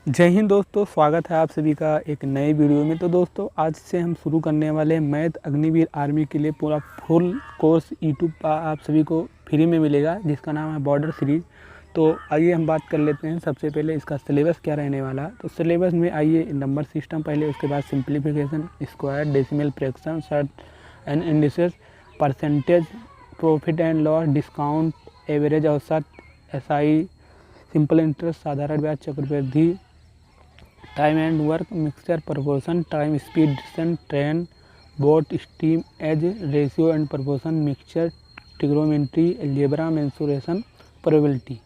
जय हिंद दोस्तों, स्वागत है आप सभी का एक नए वीडियो में। तो दोस्तों आज से हम शुरू करने वाले हैं मैथ अग्निवीर आर्मी के लिए पूरा फुल कोर्स यूट्यूब पर आप सभी को फ्री में मिलेगा, जिसका नाम है बॉर्डर सीरीज। तो आइए हम बात कर लेते हैं सबसे पहले इसका सिलेबस क्या रहने वाला है। तो सिलेबस में आइए नंबर सिस्टम पहले, उसके बाद simplification, square, decimal, fraction, surds and indices, percentage, profit and loss, discount, average, औसत, एसआई, सिंपल इंटरेस्ट, साधारण ब्याज, चक्रवृद्धि, time and work, mixture, proportion, time, speed, distance, train, boat, stream, age, ratio and proportion, mixture, trigonometry, algebra, mensuration, probability.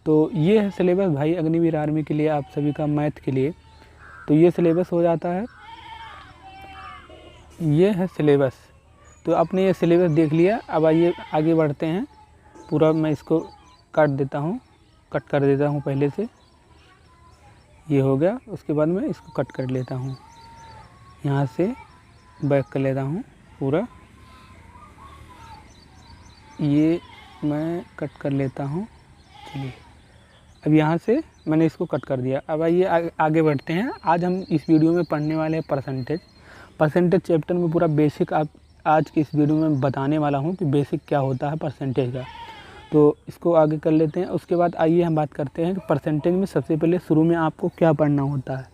तो ये है syllabus भाई Agniveer army के लिए, आप सभी का मैथ के लिए। तो ये सिलेबस हो जाता है, ये है सिलेबस। तो आपने ये सिलेबस देख लिया। अब आइए आगे बढ़ते हैं। पूरा मैं इसको काट देता हूँ, कट कर देता हूँ पहले से। ये हो गया, उसके बाद मैं इसको कट कर लेता हूँ, यहाँ से बैक कर लेता हूँ पूरा। ये मैं कट कर लेता हूँ। चलिए, अब यहाँ से मैंने इसको कट कर दिया। अब आइए आगे बढ़ते हैं। आज हम इस वीडियो में पढ़ने वाले हैं परसेंटेज चैप्टर में पूरा बेसिक आप आज की इस वीडियो में बताने वाला हूँ कि बेसिक क्या होता है परसेंटेज का। तो इसको आगे कर लेते हैं। उसके बाद आइए हम बात करते हैं कि परसेंटेज में सबसे पहले शुरू में आपको क्या पढ़ना होता है।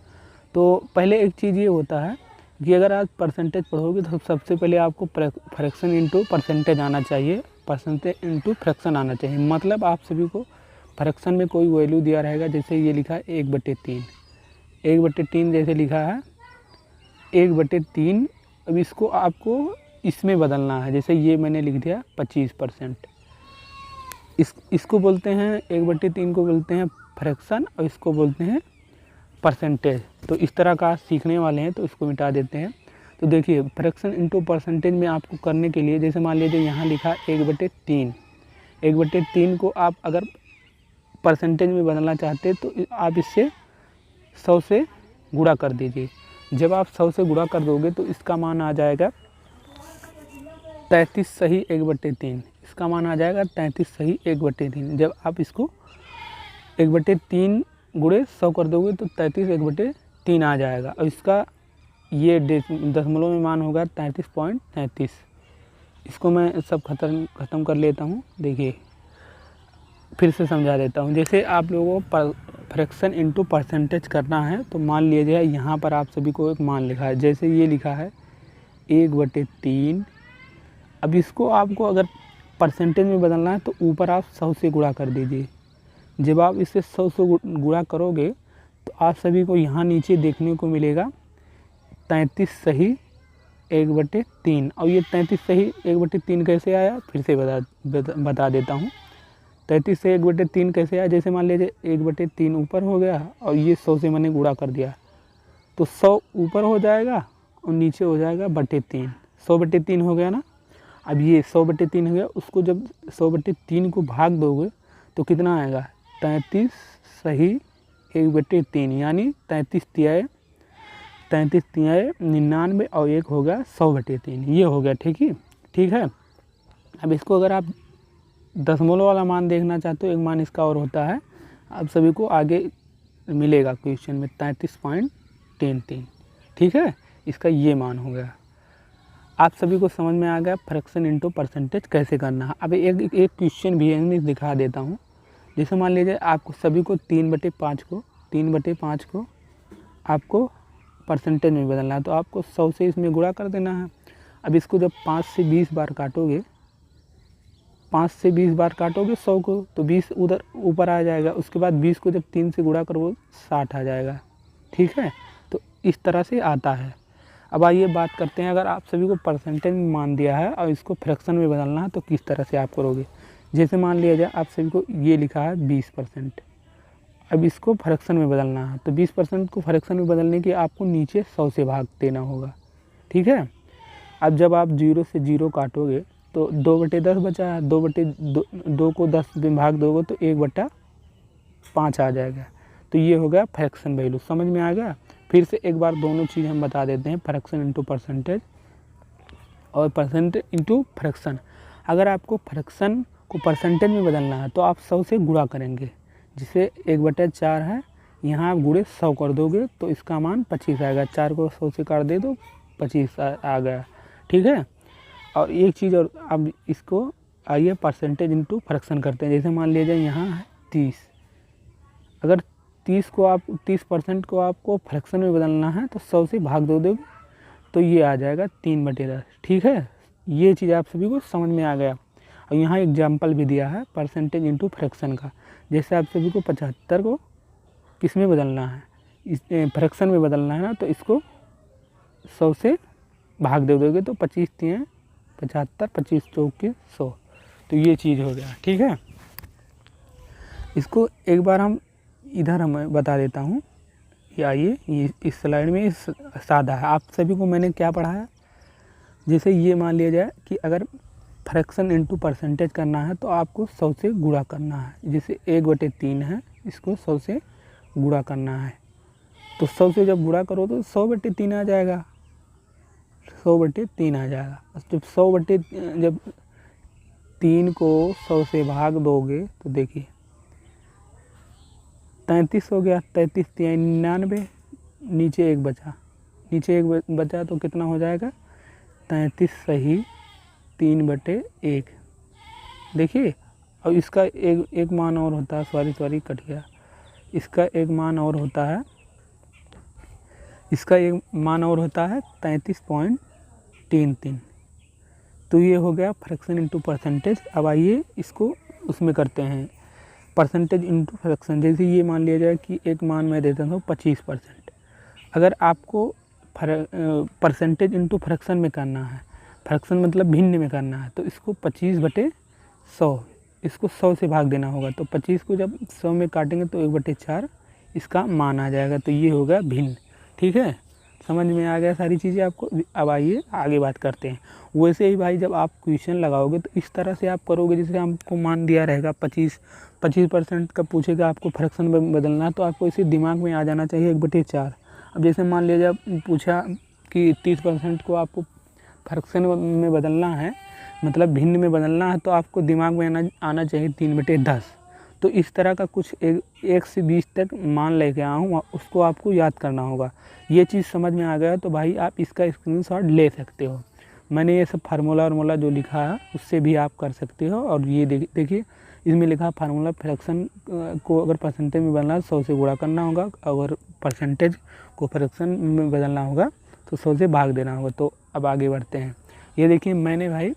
तो पहले एक चीज़ ये होता है कि अगर आप परसेंटेज पढ़ोगे तो सबसे पहले आपको फ्रैक्शन इंटू परसेंटेज आना चाहिए, परसेंटेज इंटू फ्रैक्शन आना चाहिए। मतलब आप सभी को फ्रैक्शन में कोई वैल्यू दिया रहेगा, जैसे ये लिखा है 1/3, 1/3 जैसे लिखा है 1/3। अब इसको आपको इसमें बदलना है, जैसे ये मैंने लिख दिया 25%। इसको बोलते हैं 1/3 को बोलते हैं फ्रैक्शन, और इसको बोलते हैं परसेंटेज। तो इस तरह का सीखने वाले हैं, तो इसको मिटा देते हैं। तो देखिए, फ्रैक्शन इंटू परसेंटेज में आपको करने के लिए, जैसे मान लीजिए यहाँ लिखा 1/3, 1/3 को आप अगर परसेंटेज में बदलना चाहते हैं तो आप इससे 100 से गुणा कर दीजिए। जब आप 100 से गुणा कर दोगे तो इसका मान आ जाएगा 33 सही 1/3। इसका मान आ जाएगा 33 सही 1/3। जब आप इसको 1/3 गुणे 100 कर दोगे तो 33 1/3 आ जाएगा, और इसका ये दशमलव में मान होगा 33.33। इसको मैं सब ख़त्म कर लेता हूँ। देखिए, फिर से समझा देता हूँ। जैसे आप लोगों को फ्रैक्शन इंटू परसेंटेज करना है, तो मान लीजिए यहाँ पर आप सभी को एक मान लिखा है, जैसे ये लिखा है 1/3। अब इसको आपको अगर परसेंटेज में बदलना है तो ऊपर आप 100 से गुणा कर दीजिए। जब आप इसे 100 से गुणा करोगे तो आप सभी को यहाँ नीचे देखने को मिलेगा 33 सही 1/3। और ये 33 सही 1/3 कैसे आया, फिर से बता देता हूँ। 33 से 1/3 कैसे आया, जैसे मान लीजिए 1/3 ऊपर हो गया और ये 100 से मैंने गुणा कर दिया, तो 100 ऊपर हो जाएगा और नीचे हो जाएगा /3। 100/3 हो गया ना। अब ये 100/3 हो गया, उसको जब 100/3 को भाग दोगे तो कितना आएगा, 33 सही 1/3, यानी 33 तिहाई 99 और 1 हो गया 100/3। ये हो गया, ठीक है। अब इसको अगर आप दशमलव वाला मान देखना चाहते हो, एक मान इसका और होता है, आप सभी को आगे मिलेगा क्वेश्चन में 33.33। ठीक है, इसका ये मान हो गया। आप सभी को समझ में आ गया फ्रैक्शन इंटू परसेंटेज कैसे करना है। अब एक क्वेश्चन भी है, मैं दिखा देता हूँ। जैसे मान लीजिए आपको सभी को 3/5 को आपको परसेंटेज में बदलना है, तो आपको 100 से इसमें गुणा कर देना है। अब इसको जब 5 से 20 बार काटोगे, 5 से 20 बार काटोगे 100 को, तो 20 उधर ऊपर आ जाएगा। उसके बाद 20 को जब 3 से गुणा करोगे 60 आ जाएगा। ठीक है, तो इस तरह से आता है। अब आइए बात करते हैं, अगर आप सभी को परसेंटेज में मान दिया है और इसको फ्रैक्शन में बदलना है तो किस तरह से आप करोगे। जैसे मान लिया जाए आप सभी को ये लिखा है 20%, अब इसको फ्रैक्शन में बदलना है, तो 20% को फ्रैक्शन में बदलने के आपको नीचे 100 से भाग देना होगा। ठीक है, अब जब आप 0 से 0 काटोगे तो 2/10 बचा है, 2 को 10 में भाग दोगे तो 1/5 आ जाएगा। तो ये हो गया फ्रैक्शन वैल्यू। समझ में आ गया। फिर से एक बार दोनों चीज़ हम बता देते हैं, फ्रैक्शन इंटू परसेंटेज और परसेंटेज इंटू फ्रैक्शन। अगर आपको फ्रैक्शन को परसेंटेज में बदलना है तो आप 100 से गुणा करेंगे, जिसे 1/4 है यहाँ आप गुणे 100 कर दोगे तो इसका मान 25 आएगा। 4 को 100 से काट दे दो 25 आ गया, ठीक है। और एक चीज़ और, अब इसको आइए परसेंटेज इंटू फ्रैक्शन करते हैं। जैसे मान लिया जाए यहाँ है 30, अगर 30% को आपको फ्रैक्शन में बदलना है तो 100 से भाग दोगे तो ये आ जाएगा 3/10, ठीक है। ये चीज़ आप सभी को समझ में आ गया। और यहाँ एग्जाम्पल भी दिया है परसेंटेज इंटू फ्रैक्शन का। जैसे आप सभी को 75 को किस में बदलना है, इस फ्रैक्शन में बदलना है ना, तो इसको 100 से भाग दे दोगे तो 25 3 75, 25 चौके 100, तो ये चीज़ हो गया, ठीक है। इसको एक बार हम इधर हम बता देता हूँ। ये आइए, ये इस स्लाइड में सादा है। आप सभी को मैंने क्या पढ़ाया, जैसे ये मान लिया जाए कि अगर फ्रैक्शन इंटू परसेंटेज करना है तो आपको 100 से गुणा करना है। जैसे 1/3 है, इसको 100 से गुणा करना है, तो 100 से जब गुणा करो तो 100/3 आ जाएगा, 100/3 आ जाएगा। जब 3 को 100 से भाग दोगे तो देखिए 33 हो गया, 33 3 99, नीचे एक बचा तो कितना हो जाएगा 33 सही 3/1। देखिए, और इसका एक मान और होता है, सॉरी कट गया, इसका एक मान और होता है, 33.33। तो ये हो गया फ्रैक्शन इंटू परसेंटेज। अब आइए इसको उसमें करते हैं, परसेंटेज इंटू फ्रैक्शन। जैसे ये मान लिया जाए कि एक मान मैं देता हूँ 25%, अगर आपको परसेंटेज इंटू फ्रैक्शन में करना है, फ्रैक्शन मतलब भिन्न में करना है, तो इसको 25/100, इसको 100 से भाग देना होगा। तो 25 को जब 100 में काटेंगे तो 1/4 इसका मान आ जाएगा, तो ये होगा भिन्न, ठीक है। समझ में आ गया सारी चीज़ें आपको। अब आइए आगे बात करते हैं। वैसे ही भाई जब आप क्वेश्चन लगाओगे तो इस तरह से आप करोगे, जैसे आपको मान दिया रहेगा 25% का पूछेगा, आपको फ्रैक्शन में बदलना है, तो आपको इसे दिमाग में आ जाना चाहिए 1/4। अब जैसे मान लीजिए पूछा कि 30% को आपको फ्रैक्शन में बदलना है, मतलब भिन्न में बदलना है, तो आपको दिमाग में आना चाहिए 3/10। तो इस तरह का कुछ 1 से 20 तक मान लेके आया हूँ, उसको आपको याद करना होगा। ये चीज़ समझ में आ गया तो भाई आप इसका स्क्रीनशॉट ले सकते हो। मैंने ये सब फार्मूला जो लिखा है उससे भी आप कर सकते हो। और ये देखिए इसमें लिखा फार्मूला, फ्रैक्शन को अगर परसेंटेज में बदलना है 100 से गुणा करना होगा, अगर परसेंटेज को फ्रैक्शन में बदलना होगा तो 100 से भाग देना होगा। तो अब आगे बढ़ते हैं। ये देखिए मैंने भाई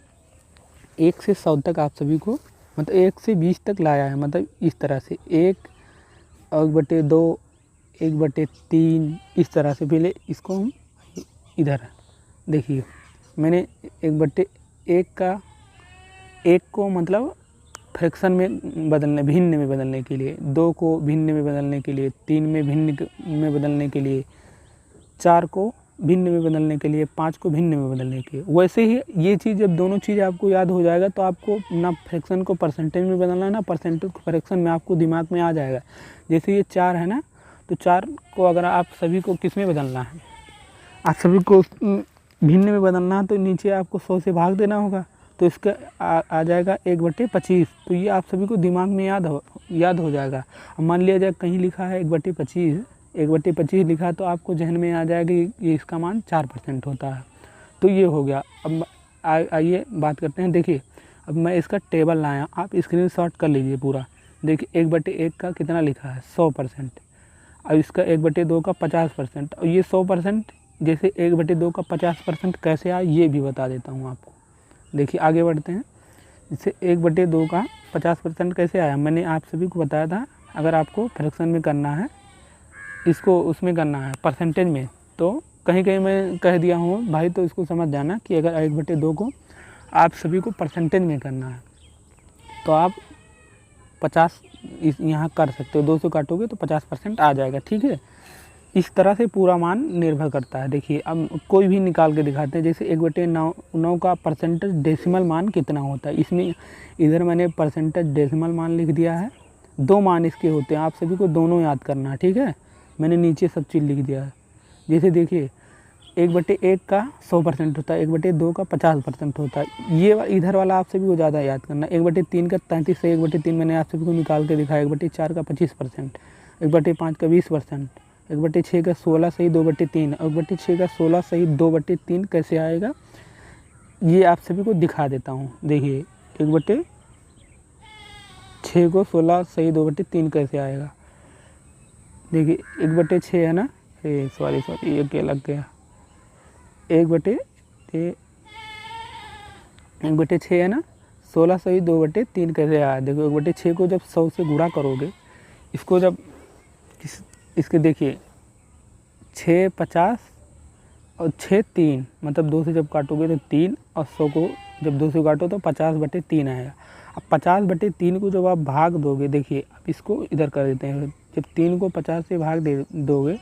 1 से 100 तक आप सभी को, मतलब 1 से 20 तक लाया है, मतलब इस तरह से 1/2, 1/3, इस तरह से। पहले इसको हम इधर देखिए, मैंने 1 को मतलब फ्रैक्शन में बदलने, भिन्न में बदलने के लिए, 2 को भिन्न में बदलने के लिए, 3 में भिन्न में बदलने के लिए, 4 को भिन्न में बदलने के लिए, 5 को भिन्न में बदलने के लिए। वैसे ही ये चीज़, जब दोनों चीज़ आपको याद हो जाएगा तो आपको ना फ्रैक्शन को परसेंटेज में बदलना है, ना परसेंटेज को फ्रैक्शन में, आपको दिमाग में आ जाएगा। जैसे ये 4 है ना, तो 4 को अगर आप सभी को किस में बदलना है, आप सभी को भिन्न में बदलना है, तो नीचे आपको 100 से भाग देना होगा, तो इसका आ जाएगा 1/25। तो ये आप सभी को दिमाग में याद हो जाएगा। अब मान लिया जाए कहीं लिखा है 1/25 लिखा, तो आपको जहन में आ जाएगा ये इसका मान 4% होता है। तो ये हो गया। अब आइए बात करते हैं। देखिए अब मैं इसका टेबल लाया, आप स्क्रीनशॉट कर लीजिए पूरा। देखिए 1/1 का कितना लिखा है 100%, अब इसका 1/2 का 50%, और ये 100%, जैसे 1/2 का 50% कैसे आया ये भी बता देता हूँ आपको। देखिए आगे बढ़ते हैं। इससे 1/2 का 50% कैसे आया, मैंने आप सभी को बताया था। अगर आपको फ्रैक्शन में करना है, इसको उसमें करना है परसेंटेज में, तो कहीं कहीं मैं कह दिया हूँ भाई, तो इसको समझ जाना कि अगर 1/2 को आप सभी को परसेंटेज में करना है तो आप 50 यहाँ कर सकते हो, 2 से काटोगे तो 50% आ जाएगा, ठीक है। इस तरह से पूरा मान निर्भर करता है। देखिए अब कोई भी निकाल के दिखाते हैं। जैसे 1/9 का परसेंटेज डेसिमल मान कितना होता है, इसमें इधर मैंने परसेंटेज डेसिमल मान लिख दिया है। 2 मान इसके होते हैं, आप सभी को दोनों याद करना है, ठीक है। मैंने नीचे सब चीज़ लिख दिया है। जैसे देखिए 1/1 का 100% होता है, 1/2 का 50% होता है। ये इधर वाला आप सभी को ज़्यादा याद करना है। 1/3 का 33 है, 1/3 मैंने आप सभी को निकाल के दिखाया। 1/4 का 25%, 1/5 का 20%, 1/6 का 16 सही 2/3, 1/6 का 16 सही 2/3 कैसे आएगा ये आप सभी को दिखा देता हूँ। देखिए 1/6 को 16 सही 2/3 कैसे आएगा। देखिए 1/6 है ना, सॉरी ये क्या लग गया, 1/6 है ना, 16 सही 2/3 कैसे आया। देखो 1/6 को जब 100 से गुणा करोगे, इसको जब इसके देखिए 6 50 और 6 3, मतलब 2 से जब काटोगे तो 3, और 100 को जब 2 से काटो तो 50/3 आएगा। अब 50/3 को जब आप भाग दोगे, देखिए अब इसको इधर कर देते हैं, जब 3 को 50 से भाग दे दोगे,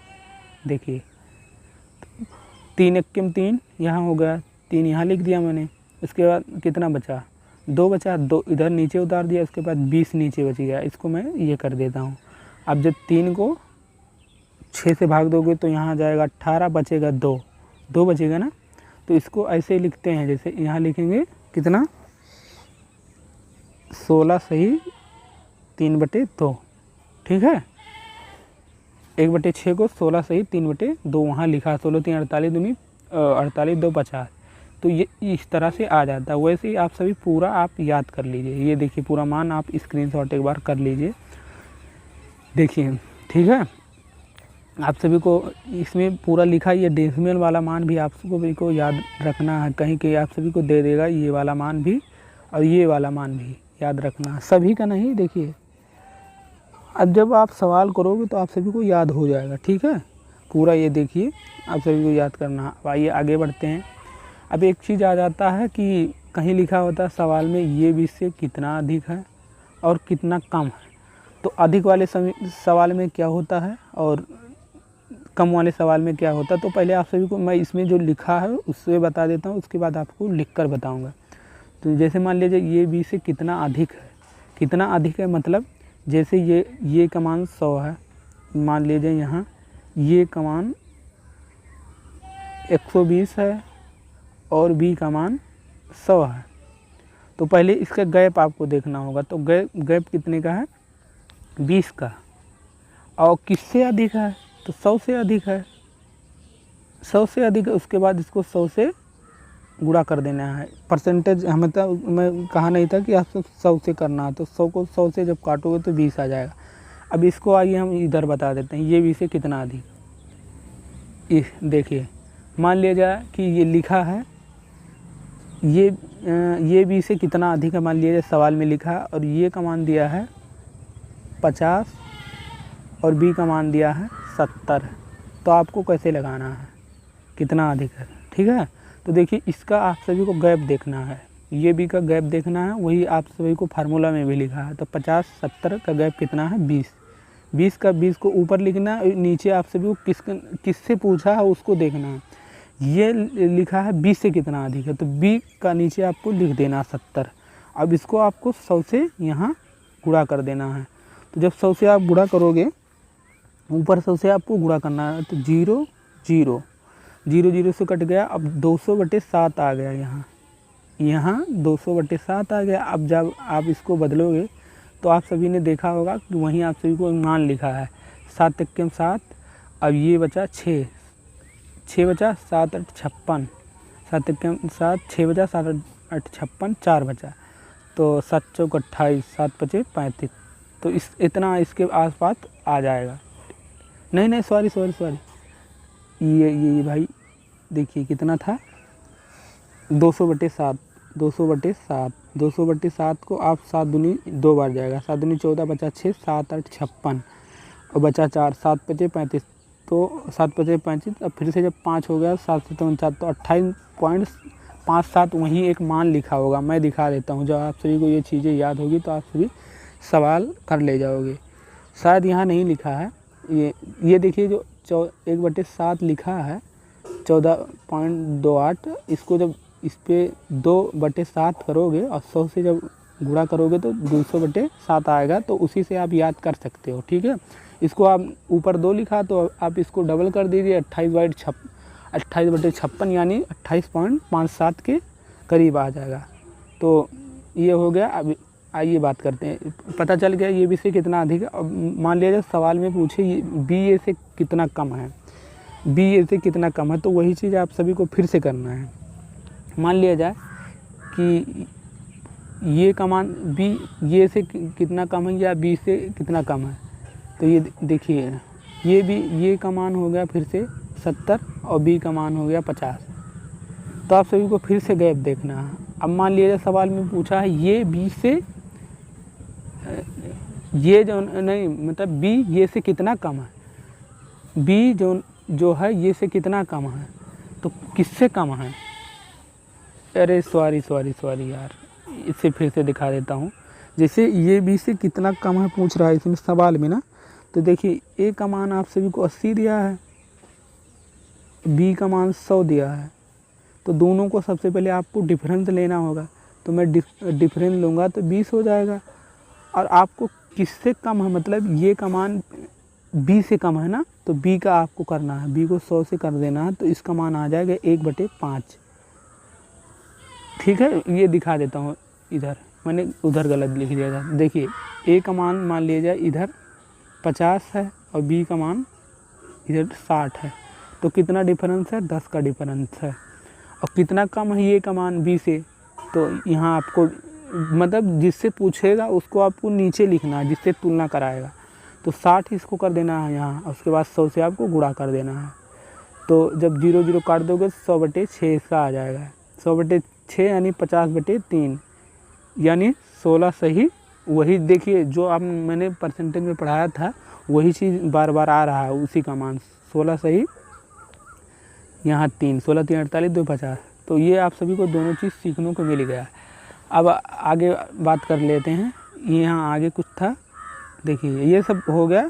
देखिए 3 एक्कम 3 यहाँ हो गया, 3 यहाँ लिख दिया मैंने। उसके बाद कितना बचा, 2 बचा, 2 इधर नीचे उतार दिया, उसके बाद 20 नीचे बच गया। इसको मैं ये कर देता हूँ। अब जब 3 को 6 से भाग दोगे तो यहाँ जाएगा 18, बचेगा 2 बचेगा ना। तो इसको ऐसे लिखते हैं, जैसे यहाँ लिखेंगे कितना, 16 सही 3/2, ठीक है। 1/6 को 16 सही 3/2 वहाँ लिखा, 16 3 48 दूनी 48 2 50। तो ये इस तरह से आ जाता है। वैसे ही आप सभी पूरा आप याद कर लीजिए। ये देखिए पूरा मान आप स्क्रीनशॉट एक बार कर लीजिए, देखिए, ठीक है। आप सभी को इसमें पूरा लिखा, ये डेसिमल वाला मान भी आप सभी को याद रखना है, कहीं के आप सभी को दे देगा ये वाला मान भी और ये वाला मान भी याद रखना, सभी का नहीं। देखिए अब जब आप सवाल करोगे तो आप सभी को याद हो जाएगा, ठीक है। पूरा ये देखिए आप सभी को याद करना। अब आइए आगे बढ़ते हैं। अब एक चीज़ आ जाता है कि कहीं लिखा होता है सवाल में ये 20 से कितना अधिक है और कितना कम है। तो अधिक वाले सवाल में क्या होता है और कम वाले सवाल में क्या होता है, तो पहले आप सभी को मैं इसमें जो लिखा है उससे बता देता हूँ, उसके बाद आपको लिख कर बताऊँगा। तो जैसे मान लीजिए ये 20 से कितना अधिक है, कितना अधिक है मतलब जैसे ये का मान 100 है, मान लीजिए यहाँ ये का मान 120 है और बी का मान 100 है। तो पहले इसका गैप आपको देखना होगा। तो गैप कितने का है, 20 का, और किससे अधिक है, तो 100 से अधिक है, 100 से अधिक है। उसके बाद इसको 100 से गुणा कर देना है। परसेंटेज हमें तो मैं कहा नहीं था कि आपको 100 से करना है, तो 100 को 100 से जब काटोगे तो 20 आ जाएगा। अब इसको आइए हम इधर बता देते हैं, ये 20 से कितना अधिक। ये देखिए मान लिया जाए कि ये लिखा है ये 20 से कितना अधिक है, मान लिया जाए सवाल में लिखा है, और ये का मान दिया है 50 और बी का मान दिया है 70। तो आपको कैसे लगाना है कितना अधिक है, ठीक है। तो देखिए इसका आप सभी को गैप देखना है, ये बी का गैप देखना है, वही आप सभी को फार्मूला में भी लिखा है। तो 50 70 का गैप कितना है 20 का 20 को ऊपर लिखना है, नीचे आप सभी को किससे पूछा है उसको देखना है। ये लिखा है 20 से कितना अधिक है, तो बी का नीचे आपको लिख देना 70। अब इसको आपको 100 से यहाँ गुणा कर देना है। तो जब 100 से आप गुणा करोगे, ऊपर 100 से आपको गुणा करना है, तो 0 0 0 0 से कट गया। अब 200/7 आ गया, यहाँ 200/7 आ गया। अब जब आप इसको बदलोगे तो आप सभी ने देखा होगा कि वहीं आप सभी को मान लिखा है 7 एक्कम 7। अब ये बचा 6 बचा, 7 8 56, 7 एक्कम 7, 6 बचा, 7 8 56, 4 बचा। तो 7 चौक 28, 7 पचे 35। तो इतना इसके आसपास आ जाएगा। नहीं सॉरी ये भाई देखिए कितना था 200/7 200/7 को आप 7 दूनी 2 बार जाएगा, 7 दूनी 14 बचा 6, 7 8 56 और बचा 4, 7 पचे 35। तो 7 पचे 35, अब फिर से जब 5 हो गया 7 से 4, तो 28.57 वहीं एक मान लिखा होगा। मैं दिखा देता हूँ, जब आप सभी को ये चीज़ें याद होगी तो आप सभी सवाल कर ले जाओगे। शायद यहाँ नहीं लिखा है, ये देखिए जो 1/7 लिखा है 14.28। इसको जब इस पर 2/7 करोगे और 100 से जब गुणा करोगे तो 200/7 आएगा। तो उसी से आप याद कर सकते हो, ठीक है। इसको आप ऊपर 2 लिखा तो आप इसको डबल कर दीजिए, 28/56 यानी 28.57 के करीब आ जाएगा। तो ये हो गया। अब आइए बात करते हैं। पता चल गया ये बी से कितना अधिक है। अब मान लिया जाए सवाल में पूछे बी ए से कितना कम है, बी ए से कितना कम है, तो वही चीज़ आप सभी को फिर से करना है। मान लिया जाए कि ये का मान बी ये से कितना कम है या बी से कितना कम है, तो ये देखिए ये का मान हो गया फिर से 70 और बी का मान हो गया 50। तो आप सभी को फिर से गैप देखना है। अब मान लिया जाए सवाल में पूछा है ये बी से ये जो नहीं मतलब बी ये से कितना कम है, बी जो है ये से कितना कम है, तो किससे कम है। अरे सॉरी यार, इसे फिर से दिखा देता हूँ। जैसे ये बी से कितना कम है पूछ रहा है इसमें सवाल में ना, तो देखिए ए का मान आप सभी को 80 दिया है, बी का मान 100 दिया है। तो दोनों को सबसे पहले आपको डिफरेंस लेना होगा, तो मैं डिफरेंस लूँगा तो 20 हो जाएगा। और आपको किससे कम है, मतलब ये का मान बी से कम है ना, तो बी का आपको करना है, बी को 100 से कर देना है, तो इसका मान आ जाएगा 1/5। ठीक है, ये दिखा देता हूँ। इधर मैंने उधर गलत लिख दिया था। देखिए ए का मान लिया जाए इधर 50 है और बी का मान इधर 60 है, तो कितना डिफरेंस है, 10 का डिफरेंस है। और कितना कम है ये का मान बी से, तो यहाँ आपको मतलब जिससे पूछेगा उसको आपको नीचे लिखना है, जिससे तुलना कराएगा। तो 60 इसको कर देना है यहाँ, और उसके बाद 100 से आपको गुणा कर देना है। तो जब 0 0 काट दोगे 100/6 इसका आ जाएगा। 100/6 यानी 50/3 यानी 16 सही। वही देखिए जो आप मैंने परसेंटेज में पढ़ाया था वही चीज़ बार बार आ रहा है, उसी का मान 16 सही। यहाँ 3 16 3 48 2 50। तो ये आप सभी को दोनों चीज़ सीखने को मिल गया। अब आगे बात कर लेते हैं। यहाँ आगे कुछ था, देखिए ये सब हो गया।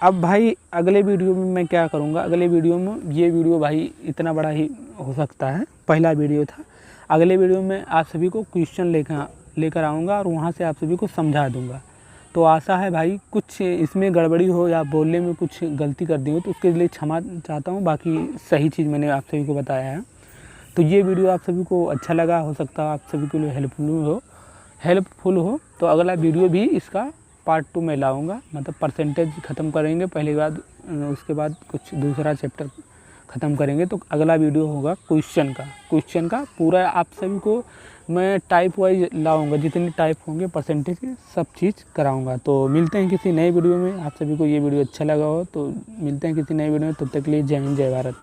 अब भाई अगले वीडियो में मैं क्या करूँगा, अगले वीडियो में ये वीडियो भाई इतना बड़ा ही हो सकता है, पहला वीडियो था। अगले वीडियो में आप सभी को क्वेश्चन लेकर आऊँगा और वहाँ से आप सभी को समझा दूँगा। तो आशा है भाई कुछ इसमें गड़बड़ी हो या बोलने में कुछ गलती कर दी हो तो उसके लिए क्षमा चाहता हूँ। बाकी सही चीज़ मैंने आप सभी को बताया है। तो ये वीडियो आप सभी को अच्छा लगा, हो सकता है आप सभी के लिए हेल्पफुल हो। तो अगला वीडियो भी इसका पार्ट 2 में लाऊंगा, मतलब परसेंटेज ख़त्म करेंगे पहले बाद, उसके बाद कुछ दूसरा चैप्टर ख़त्म करेंगे। तो अगला वीडियो होगा क्वेश्चन का पूरा आप सभी को मैं टाइप वाइज लाऊंगा, जितने टाइप होंगे परसेंटेज के सब चीज़ कराऊंगा। तो मिलते हैं किसी नए वीडियो में। आप सभी को ये वीडियो अच्छा लगा हो तो मिलते हैं किसी नए वीडियो में। तब तक के लिए जय हिंद जय भारत।